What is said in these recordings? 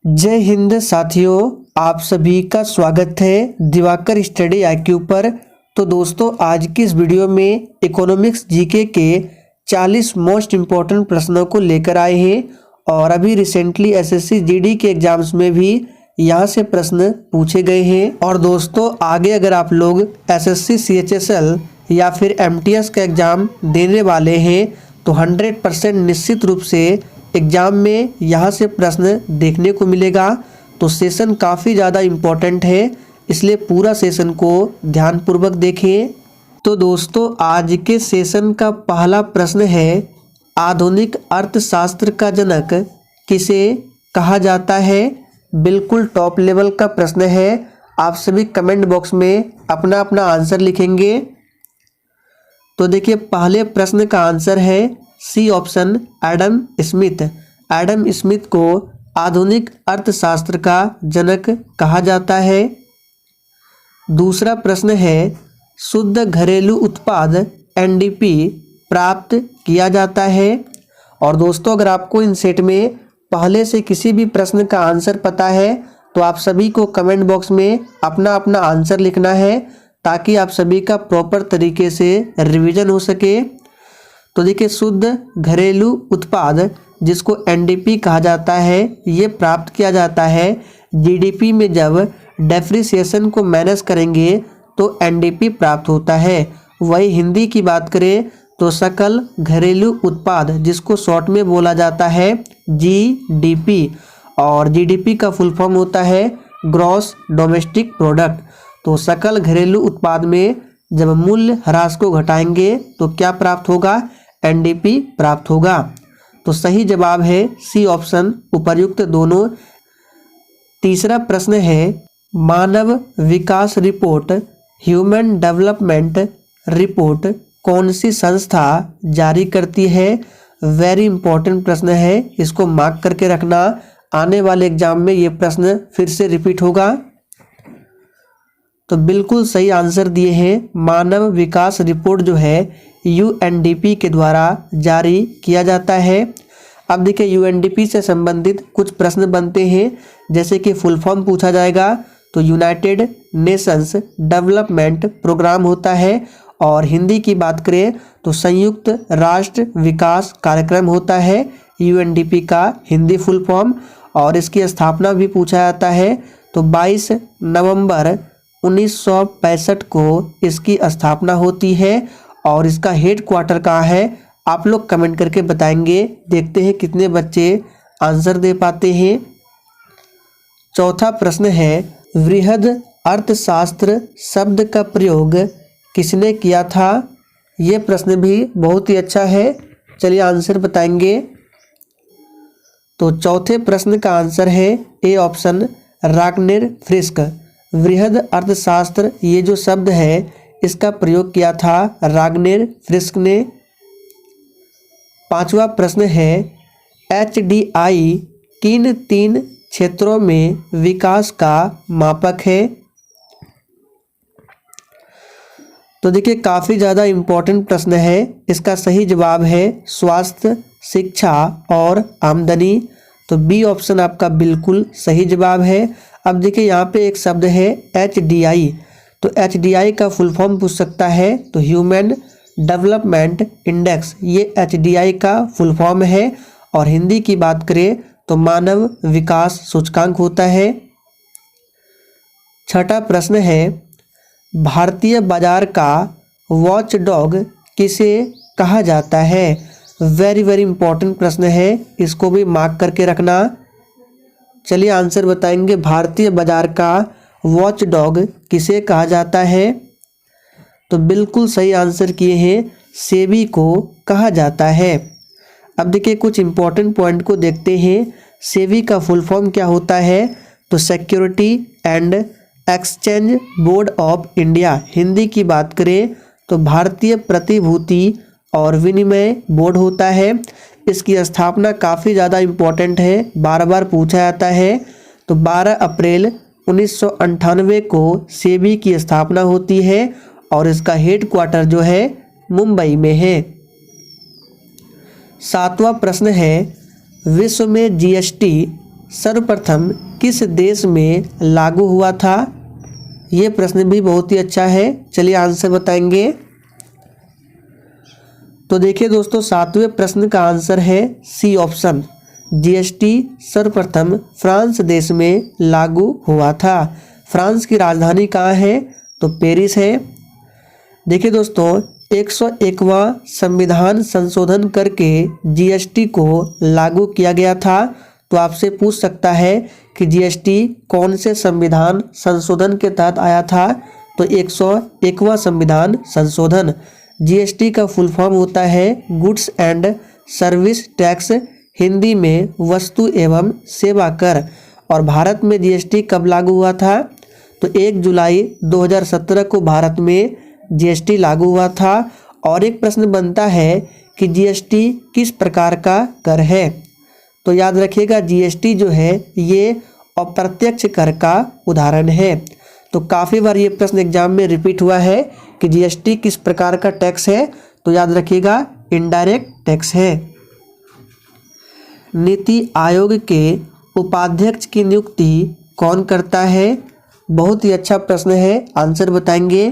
जय हिंद साथियों, आप सभी का स्वागत है दिवाकर स्टडी आईक्यू पर। तो दोस्तों, आज की इस वीडियो में इकोनॉमिक्स जीके के 40 मोस्ट इम्पोर्टेंट प्रश्नों को लेकर आए हैं। और अभी रिसेंटली एसएससी जीडी के एग्जाम्स में भी यहाँ से प्रश्न पूछे गए हैं। और दोस्तों, आगे अगर आप लोग एसएससी सीएचएसएल या फिर एमटीएस का एग्ज़ाम देने वाले हैं तो 100% निश्चित रूप से एग्ज़ाम में यहाँ से प्रश्न देखने को मिलेगा। तो सेशन काफ़ी ज़्यादा इम्पोर्टेंट है, इसलिए पूरा सेशन को ध्यानपूर्वक देखें। तो दोस्तों, आज के सेशन का पहला प्रश्न है, आधुनिक अर्थशास्त्र का जनक किसे कहा जाता है। बिल्कुल टॉप लेवल का प्रश्न है। आप सभी कमेंट बॉक्स में अपना अपना आंसर लिखेंगे। तो देखिए, पहले प्रश्न का आंसर है C option, Adam Smith. Adam Smith को आधुनिक अर्थशास्त्र का जनक कहा जाता है। दूसरा प्रश्न है, शुद्ध घरेलू उत्पाद एनडीपी प्राप्त किया जाता है। और दोस्तों, अगर आपको इन सेट में पहले से किसी भी प्रश्न का आंसर पता है तो आप सभी को कमेंट बॉक्स में अपना अपना आंसर लिखना है, ताकि आप सभी का प्रॉपर तरीके से रिवीजन हो सके। तो देखिए, शुद्ध घरेलू उत्पाद जिसको एनडीपी कहा जाता है, ये प्राप्त किया जाता है जीडीपी में। जब डेप्रिसिएशन को माइनस करेंगे तो एनडीपी प्राप्त होता है। वही हिंदी की बात करें तो सकल घरेलू उत्पाद, जिसको शॉर्ट में बोला जाता है जीडीपी, और जीडीपी का फुल फॉर्म होता है ग्रॉस डोमेस्टिक प्रोडक्ट। तो सकल घरेलू उत्पाद में जब मूल्य ह्रास को घटाएंगे तो क्या प्राप्त होगा, एनडीपी प्राप्त होगा। तो सही जवाब है सी ऑप्शन, उपर्युक्त दोनों। तीसरा प्रश्न है, मानव विकास रिपोर्ट, ह्यूमन डेवलपमेंट रिपोर्ट कौन सी संस्था जारी करती है। वेरी इंपॉर्टेंट प्रश्न है, इसको मार्क करके रखना। आने वाले एग्जाम में ये प्रश्न फिर से रिपीट होगा। तो बिल्कुल सही आंसर दिए हैं। मानव विकास रिपोर्ट जो है यूएनडीपी के द्वारा जारी किया जाता है। अब देखिए, यूएनडीपी से संबंधित कुछ प्रश्न बनते हैं, जैसे कि फुल फॉर्म पूछा जाएगा तो यूनाइटेड नेशंस डेवलपमेंट प्रोग्राम होता है। और हिंदी की बात करें तो संयुक्त राष्ट्र विकास कार्यक्रम होता है यूएनडीपी का हिंदी फुल फॉर्म। और इसकी स्थापना भी पूछा जाता है, तो 22 नवंबर 1965 को इसकी स्थापना होती है। और इसका हेड क्वार्टर कहाँ है, आप लोग कमेंट करके बताएंगे। देखते हैं कितने बच्चे आंसर दे पाते हैं। चौथा प्रश्न है, वृहद अर्थशास्त्र शब्द का प्रयोग किसने किया था। ये प्रश्न भी बहुत ही अच्छा है, चलिए आंसर बताएंगे। तो चौथे प्रश्न का आंसर है ए ऑप्शन, राग्नेर फ्रिस्क। वृहद अर्थशास्त्र, ये जो शब्द है इसका प्रयोग किया था राग्नेर फ्रिस्क ने। पांचवा प्रश्न है, एचडीआई किन 3 क्षेत्रों में विकास का मापक है। तो देखिए, काफ़ी ज़्यादा इम्पोर्टेंट प्रश्न है। इसका सही जवाब है स्वास्थ्य, शिक्षा और आमदनी। तो बी ऑप्शन आपका बिल्कुल सही जवाब है। अब देखिए, यहाँ पे एक शब्द है एचडीआई, तो एचडीआई का फुल फॉर्म पूछ सकता है, तो ह्यूमन डेवलपमेंट इंडेक्स, ये एचडीआई का फुल फॉर्म है। और हिंदी की बात करें तो मानव विकास सूचकांक होता है। छठा प्रश्न है, भारतीय बाजार का वॉचडॉग किसे कहा जाता है। वेरी वेरी इंपॉर्टेंट प्रश्न है, इसको भी मार्क करके रखना। चलिए आंसर बताएंगे। भारतीय बाजार का वॉचडॉग किसे कहा जाता है। तो बिल्कुल सही आंसर किए हैं, सेबी को कहा जाता है। अब देखिए, कुछ इंपॉर्टेंट पॉइंट को देखते हैं। सेबी का फुल फॉर्म क्या होता है, तो security and exchange board of India. Hindi की बात करें तो भारतीय प्रतिभूति और विनिमय बोर्ड होता है। इसकी स्थापना काफ़ी ज़्यादा इम्पोर्टेंट है, बार बार पूछा जाता है। तो 12 अप्रैल 1998 को सेबी की स्थापना होती है और इसका हेड क्वार्टर जो है मुंबई में है। सातवां प्रश्न है, विश्व में जीएसटी सर्वप्रथम किस देश में लागू हुआ था? ये प्रश्न भी बहुत ही अच्छा है। चलिए आंसर बताएंगे। तो देखिए दोस्तों, 7वें प्रश्न का आंसर है सी ऑप्शन। जीएसटी सर्वप्रथम फ्रांस देश में लागू हुआ था। फ्रांस की राजधानी कहाँ है? तो पेरिस है। देखिए दोस्तों, 101वां संविधान संशोधन करके जीएसटी को लागू किया गया था। तो आपसे पूछ सकता है कि जीएसटी कौन से संविधान संशोधन के तहत आया था? तो 101वां संविधान संशोधन। जीएसटी का फुल फॉर्म होता है goods and service tax, Hindi में वस्तु एवं सेवा कर। और भारत में जीएसटी कब लागू हुआ था? तो 1 जुलाई 2017 को भारत में जीएसटी लागू हुआ था। और एक प्रश्न बनता है कि जीएसटी किस प्रकार का कर है? तो याद रखिएगा, जीएसटी जो है ये अप्रत्यक्ष कर का उदाहरण है। तो काफ़ी बार ये प्रश्न एग्जाम में रिपीट हुआ है कि जीएसटी किस प्रकार का टैक्स है। तो याद रखिएगा, इनडायरेक्ट टैक्स है। नीति आयोग के उपाध्यक्ष की नियुक्ति कौन करता है? बहुत ही अच्छा प्रश्न है, आंसर बताएंगे।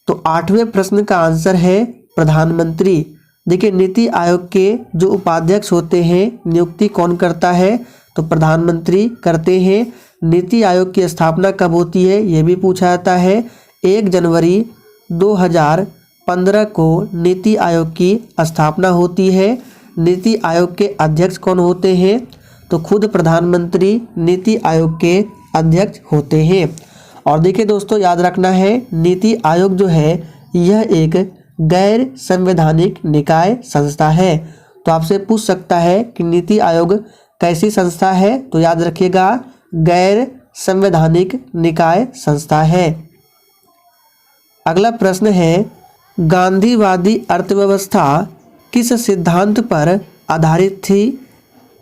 तो 8वें प्रश्न का आंसर है प्रधानमंत्री। देखिए, नीति आयोग के जो उपाध्यक्ष होते हैं, नियुक्ति कौन करता है? तो प्रधानमंत्री करते हैं। नीति आयोग की स्थापना कब होती है? ये भी पूछा जाता है। 1 जनवरी 2015 को नीति आयोग की स्थापना होती है। नीति आयोग के अध्यक्ष कौन होते हैं? तो खुद प्रधानमंत्री नीति आयोग के अध्यक्ष होते हैं। और देखिए दोस्तों, याद रखना है, नीति आयोग जो है यह एक गैर संवैधानिक निकाय संस्था है। तो आपसे पूछ सकता है कि नीति आयोग कैसी संस्था है? तो याद रखिएगा, गैर संवैधानिक निकाय संस्था है। अगला प्रश्न है, गांधीवादी अर्थव्यवस्था किस सिद्धांत पर आधारित थी?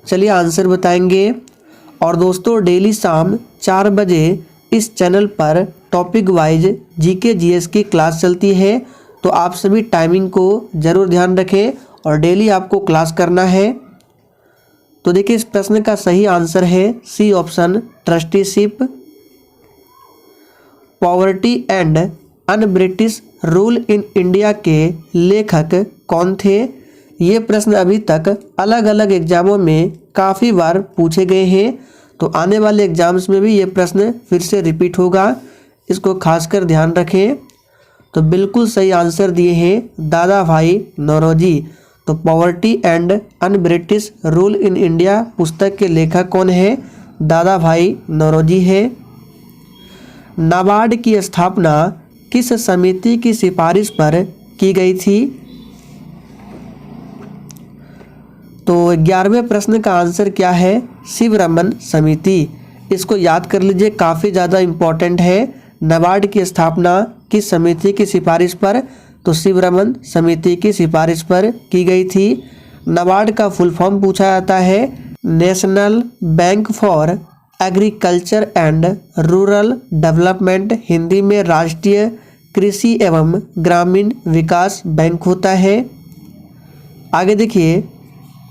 चलिए आंसर बताएंगे। और दोस्तों, डेली शाम 4 बजे इस चैनल पर टॉपिक वाइज जीके जीएस की क्लास चलती है। तो आप सभी टाइमिंग को ज़रूर ध्यान रखें और डेली आपको क्लास करना है। तो देखिए, इस प्रश्न का सही आंसर है C option, trusteeship. Poverty and un British rule in India के लेखक कौन थे? ये प्रश्न अभी तक अलग अलग एग्जामों में काफ़ी बार पूछे गए हैं। तो आने वाले एग्जाम्स में भी ये प्रश्न फिर से रिपीट होगा, इसको खासकर ध्यान रखें। तो बिल्कुल सही आंसर दिए हैं दादा भाई नौरोजी। तो poverty and un British rule in India पुस्तक के लेखक कौन है? दादा भाई नौरोजी है। नाबार्ड की स्थापना किस समिति की सिफारिश पर की गई थी? तो 11वें प्रश्न का आंसर क्या है? शिवरमन समिति। इसको याद कर लीजिए, काफ़ी ज़्यादा इम्पोर्टेंट है। नाबार्ड की स्थापना किस समिति की सिफारिश पर? तो शिवरमन समिति की सिफारिश पर की गई थी। नाबार्ड का फुल फॉर्म पूछा जाता है national bank for agriculture and rural development, Hindi में राष्ट्रीय कृषि एवं ग्रामीण विकास बैंक होता है। आगे देखिए,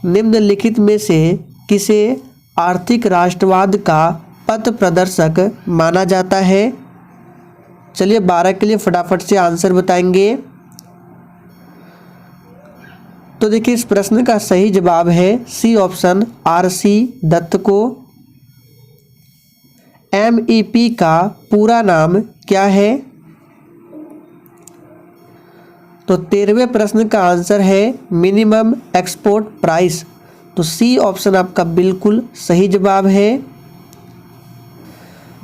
निम्नलिखित में से किसे आर्थिक राष्ट्रवाद का पथ प्रदर्शक माना जाता है? चलिए 12 के लिए फटाफट से आंसर बताएंगे। तो देखिए, इस प्रश्न का सही जवाब है सी ऑप्शन, आरसी दत्त को। एमईपी का पूरा नाम क्या है? तो 13वें प्रश्न का आंसर है मिनिमम एक्सपोर्ट प्राइस। तो सी ऑप्शन आपका बिल्कुल सही जवाब है।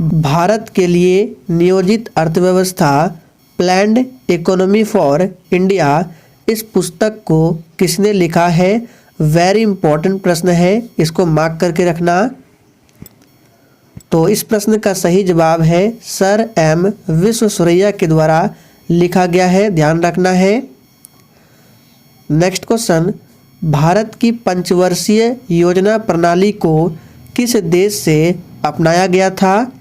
भारत के लिए नियोजित अर्थव्यवस्था, प्लान्ड इकोनॉमी फॉर इंडिया, इस पुस्तक को किसने लिखा है? वेरी इंपॉर्टेंट प्रश्न है, इसको मार्क करके रखना। तो इस प्रश्न का सही जवाब है सर एम विश्वेश्वरैया के द्वारा लिखा गया है, ध्यान रखना है। नेक्स्ट क्वेश्चन, भारत की पंचवर्षीय योजना प्रणाली को किस देश से अपनाया गया था?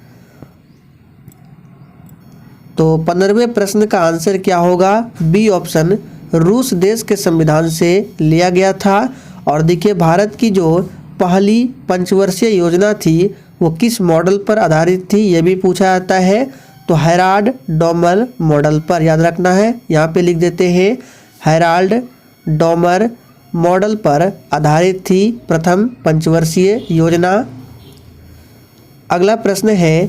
तो 15वें प्रश्न का आंसर क्या होगा? बी ऑप्शन, रूस देश के संविधान से लिया गया था। और देखिए, भारत की जो पहली पंचवर्षीय योजना थी वो किस मॉडल पर आधारित थी, ये भी पूछा जाता है। तो हेराल्ड डॉमर मॉडल पर, याद रखना है, यहाँ पे लिख देते हैं हेराल्ड डॉमर मॉडल पर आधारित थी प्रथम पंचवर्षीय योजना। अगला प्रश्न है,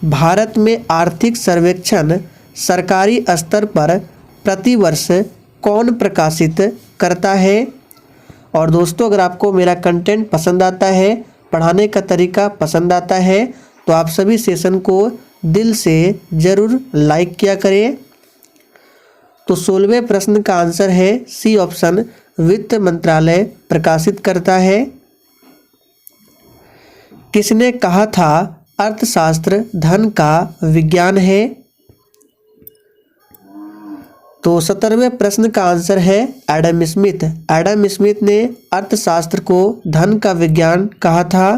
भारत में आर्थिक सर्वेक्षण सरकारी स्तर पर प्रतिवर्ष कौन प्रकाशित करता है। और दोस्तों, अगर आपको मेरा कंटेंट पसंद आता है, पढ़ाने का तरीका पसंद आता है, तो आप सभी सेशन को दिल से ज़रूर लाइक किया करें। तो 16वें प्रश्न का आंसर है सी ऑप्शन, वित्त मंत्रालय प्रकाशित करता है। किसने कहा था अर्थशास्त्र धन का विज्ञान है। तो 17वें प्रश्न का आंसर है एडम स्मिथ। एडम स्मिथ ने अर्थशास्त्र को धन का विज्ञान कहा था।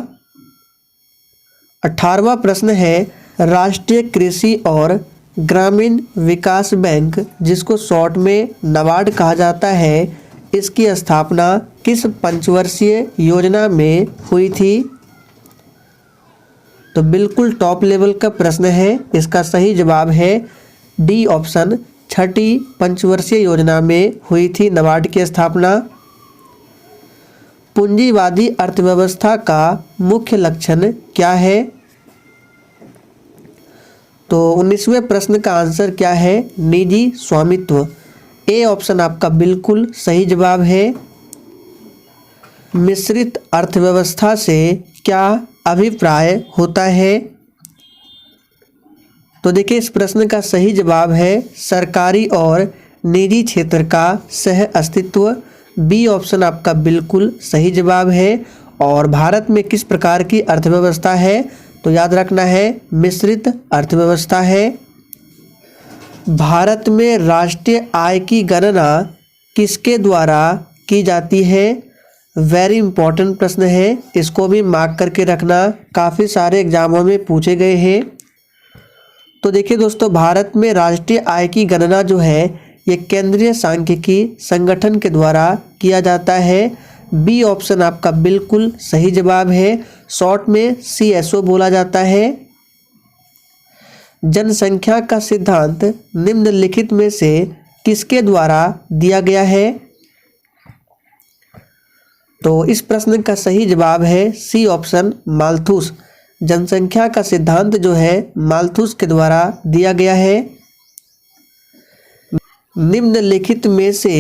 18वां प्रश्न है, राष्ट्रीय कृषि और ग्रामीण विकास बैंक, जिसको शॉर्ट में नाबार्ड कहा जाता है, इसकी स्थापना किस पंचवर्षीय योजना में हुई थी। तो बिल्कुल टॉप लेवल का प्रश्न है, इसका सही जवाब है डी ऑप्शन, छठी पंचवर्षीय योजना में हुई थी नाबार्ड की स्थापना। पूंजीवादी अर्थव्यवस्था का मुख्य लक्षण क्या है। तो 19वें प्रश्न का आंसर क्या है, निजी स्वामित्व। ए ऑप्शन आपका बिल्कुल सही जवाब है। मिश्रित अर्थव्यवस्था से क्या अभिप्राय होता है। तो देखिए, इस प्रश्न का सही जवाब है सरकारी और निजी क्षेत्र का सह अस्तित्व। बी ऑप्शन आपका बिल्कुल सही जवाब है। और भारत में किस प्रकार की अर्थव्यवस्था है, तो याद रखना है मिश्रित अर्थव्यवस्था है। भारत में राष्ट्रीय आय की गणना किसके द्वारा की जाती है। वेरी इंपॉर्टेंट प्रश्न है, इसको भी मार्क करके रखना, काफ़ी सारे एग्जामों में पूछे गए हैं। तो देखिए दोस्तों, भारत में राष्ट्रीय आय की गणना जो है ये केंद्रीय सांख्यिकी संगठन के द्वारा किया जाता है। बी ऑप्शन आपका बिल्कुल सही जवाब है। शॉर्ट में CSO बोला जाता है। जनसंख्या का सिद्धांत निम्नलिखित में से किसके द्वारा दिया गया है। तो इस प्रश्न का सही जवाब है सी ऑप्शन, माल्थुस। जनसंख्या का सिद्धांत जो है माल्थुस के द्वारा दिया गया है। निम्नलिखित में से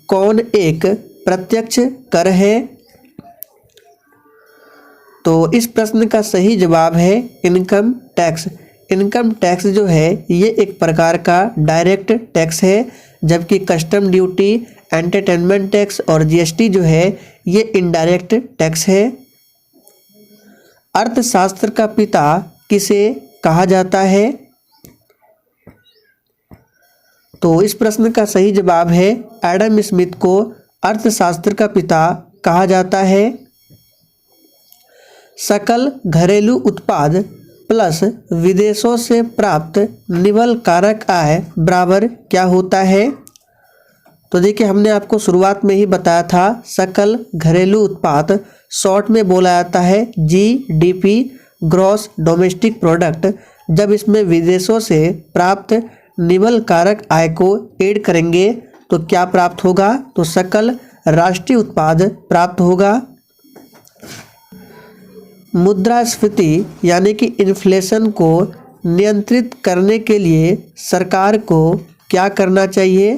कौन एक प्रत्यक्ष कर है। तो इस प्रश्न का सही जवाब है इनकम टैक्स। इनकम टैक्स जो है ये एक प्रकार का डायरेक्ट टैक्स है, जबकि कस्टम ड्यूटी, एंटरटेनमेंट टैक्स और GST जो है ये इनडायरेक्ट टैक्स है। अर्थशास्त्र का पिता किसे कहा जाता है। तो इस प्रश्न का सही जवाब है एडम स्मिथ को अर्थशास्त्र का पिता कहा जाता है। सकल घरेलू उत्पाद प्लस विदेशों से प्राप्त निवल कारक आय बराबर क्या होता है। तो देखिए, हमने आपको शुरुआत में ही बताया था, सकल घरेलू उत्पाद शॉर्ट में बोला जाता है GDP, ग्रॉस डोमेस्टिक प्रोडक्ट। जब इसमें विदेशों से प्राप्त निवल कारक आय को ऐड करेंगे तो क्या प्राप्त होगा, तो सकल राष्ट्रीय उत्पाद प्राप्त होगा। मुद्रास्फीति यानी कि इन्फ्लेशन को नियंत्रित करने के लिए सरकार को क्या करना चाहिए।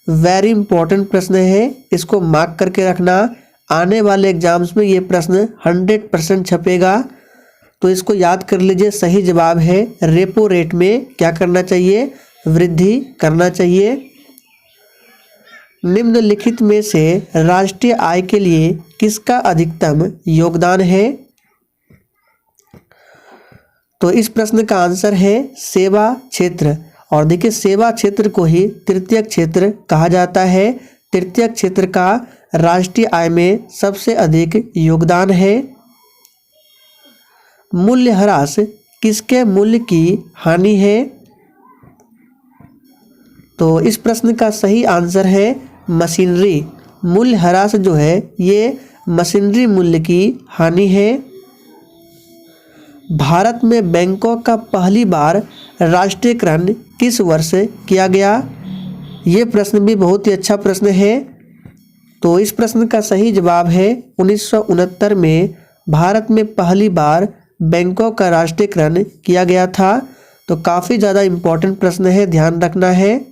वेरी इंपॉर्टेंट प्रश्न है, इसको मार्क करके रखना। आने वाले एग्जाम्स में ये प्रश्न 100% छपेगा, तो इसको याद कर लीजिए। सही जवाब है रेपो रेट में क्या करना चाहिए, वृद्धि करना चाहिए। निम्नलिखित में से राष्ट्रीय आय के लिए किसका अधिकतम योगदान है। तो इस प्रश्न का आंसर है सेवा क्षेत्र। और देखिए, सेवा क्षेत्र को ही तृतीय क्षेत्र कहा जाता है। तृतीय क्षेत्र का राष्ट्रीय आय में सबसे अधिक योगदान है। मूल्यह्रास किसके मूल्य की हानि है। तो इस प्रश्न का सही आंसर है मशीनरी। मूल्यह्रास जो है ये मशीनरी मूल्य की हानि है। भारत में बैंकों का पहली बार राष्ट्रीयकरण किस वर्ष किया गया? ये प्रश्न भी बहुत ही अच्छा प्रश्न है। तो इस प्रश्न का सही जवाब है 1969 में भारत में पहली बार बैंकों का राष्ट्रीयकरण किया गया था। तो काफ़ी ज़्यादा इम्पोर्टेंट प्रश्न है, ध्यान रखना है।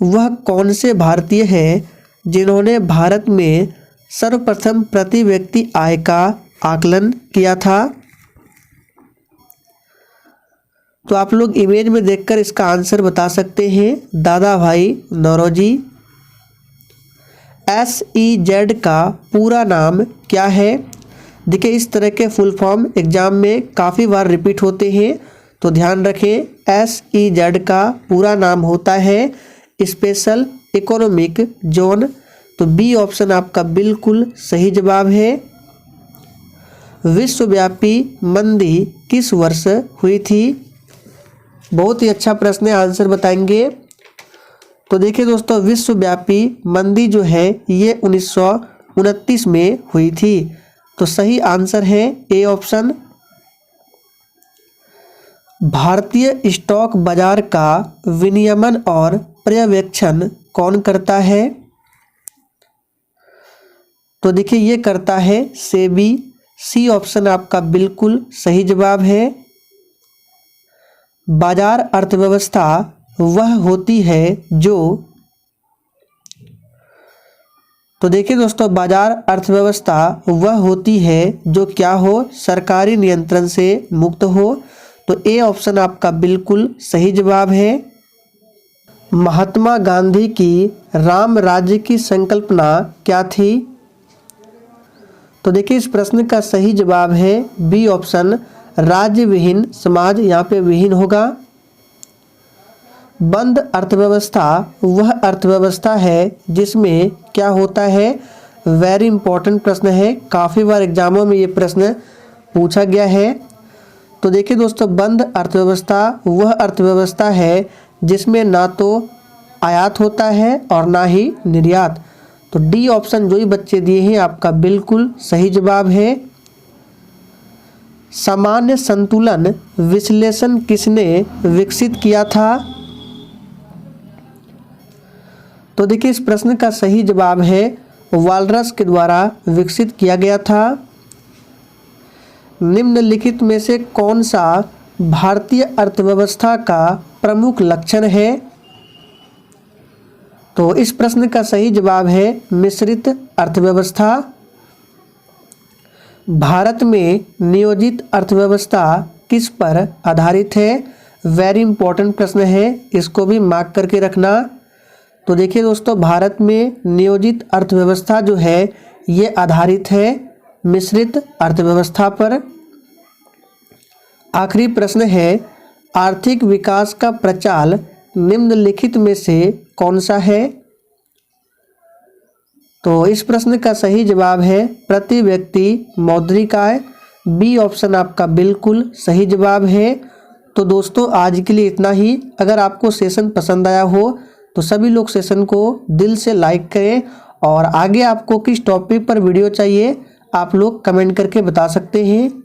वह कौन से भारतीय हैं जिन्होंने भारत में सर्वप्रथम प्रति व्यक्ति आय का आकलन किया था? तो आप लोग इमेज में देखकर इसका आंसर बता सकते हैं, दादा भाई नौरोजी। SEZ का पूरा नाम क्या है? देखिए, इस तरह के फुल फॉर्म एग्जाम में काफ़ी बार रिपीट होते हैं, तो ध्यान रखें। SEZ का पूरा नाम होता है स्पेशल इकोनॉमिक जोन। तो बी ऑप्शन आपका बिल्कुल सही जवाब है। विश्वव्यापी मंदी किस वर्ष हुई थी? बहुत ही अच्छा प्रश्न है, आंसर बताएंगे। तो देखिए दोस्तों, विश्वव्यापी मंदी जो है ये 1929 में हुई थी। तो सही आंसर है ए ऑप्शन। भारतीय स्टॉक बाजार का विनियमन और पर्यवेक्षण कौन करता है? तो देखिए, ये करता है सेबी। सी ऑप्शन आपका बिल्कुल सही जवाब है। बाजार अर्थव्यवस्था वह होती है जो, तो देखिए दोस्तों, बाजार अर्थव्यवस्था वह होती है जो क्या हो? सरकारी नियंत्रण से मुक्त हो। तो ए ऑप्शन आपका बिल्कुल सही जवाब है। महात्मा गांधी की राम राज्य की संकल्पना क्या थी? तो देखिए, इस प्रश्न का सही जवाब है बी ऑप्शन, राज्य विहीन समाज। यहाँ पे विहीन होगा। बंद अर्थव्यवस्था वह अर्थव्यवस्था है जिसमें क्या होता है? वेरी इंपॉर्टेंट प्रश्न है, काफ़ी बार एग्जामों में ये प्रश्न पूछा गया है। तो देखिए दोस्तों, बंद अर्थव्यवस्था वह अर्थव्यवस्था है जिसमें ना तो आयात होता है और ना ही निर्यात। तो डी ऑप्शन जो ही बच्चे दिए हैं आपका बिल्कुल सही जवाब है। सामान्य संतुलन विश्लेषण किसने विकसित किया था? तो देखिए, इस प्रश्न का सही जवाब है वालरस के द्वारा विकसित किया गया था। निम्नलिखित में से कौन सा भारतीय अर्थव्यवस्था का प्रमुख लक्षण है? तो इस प्रश्न का सही जवाब है मिश्रित अर्थव्यवस्था। भारत में नियोजित अर्थव्यवस्था किस पर आधारित है? वेरी इंपॉर्टेंट प्रश्न है, इसको भी मार्क करके रखना। तो देखिए दोस्तों, भारत में नियोजित अर्थव्यवस्था जो है ये आधारित है मिश्रित अर्थव्यवस्था पर। आखिरी प्रश्न है, आर्थिक विकास का प्रचाल निम्नलिखित में से कौन सा है? तो इस प्रश्न का सही जवाब है प्रति व्यक्ति मौद्रिक आय। बी ऑप्शन आपका बिल्कुल सही जवाब है। तो दोस्तों, आज के लिए इतना ही। अगर आपको सेशन पसंद आया हो तो सभी लोग सेशन को दिल से लाइक करें, और आगे आपको किस टॉपिक पर वीडियो चाहिए आप लोग कमेंट करके बता सकते हैं।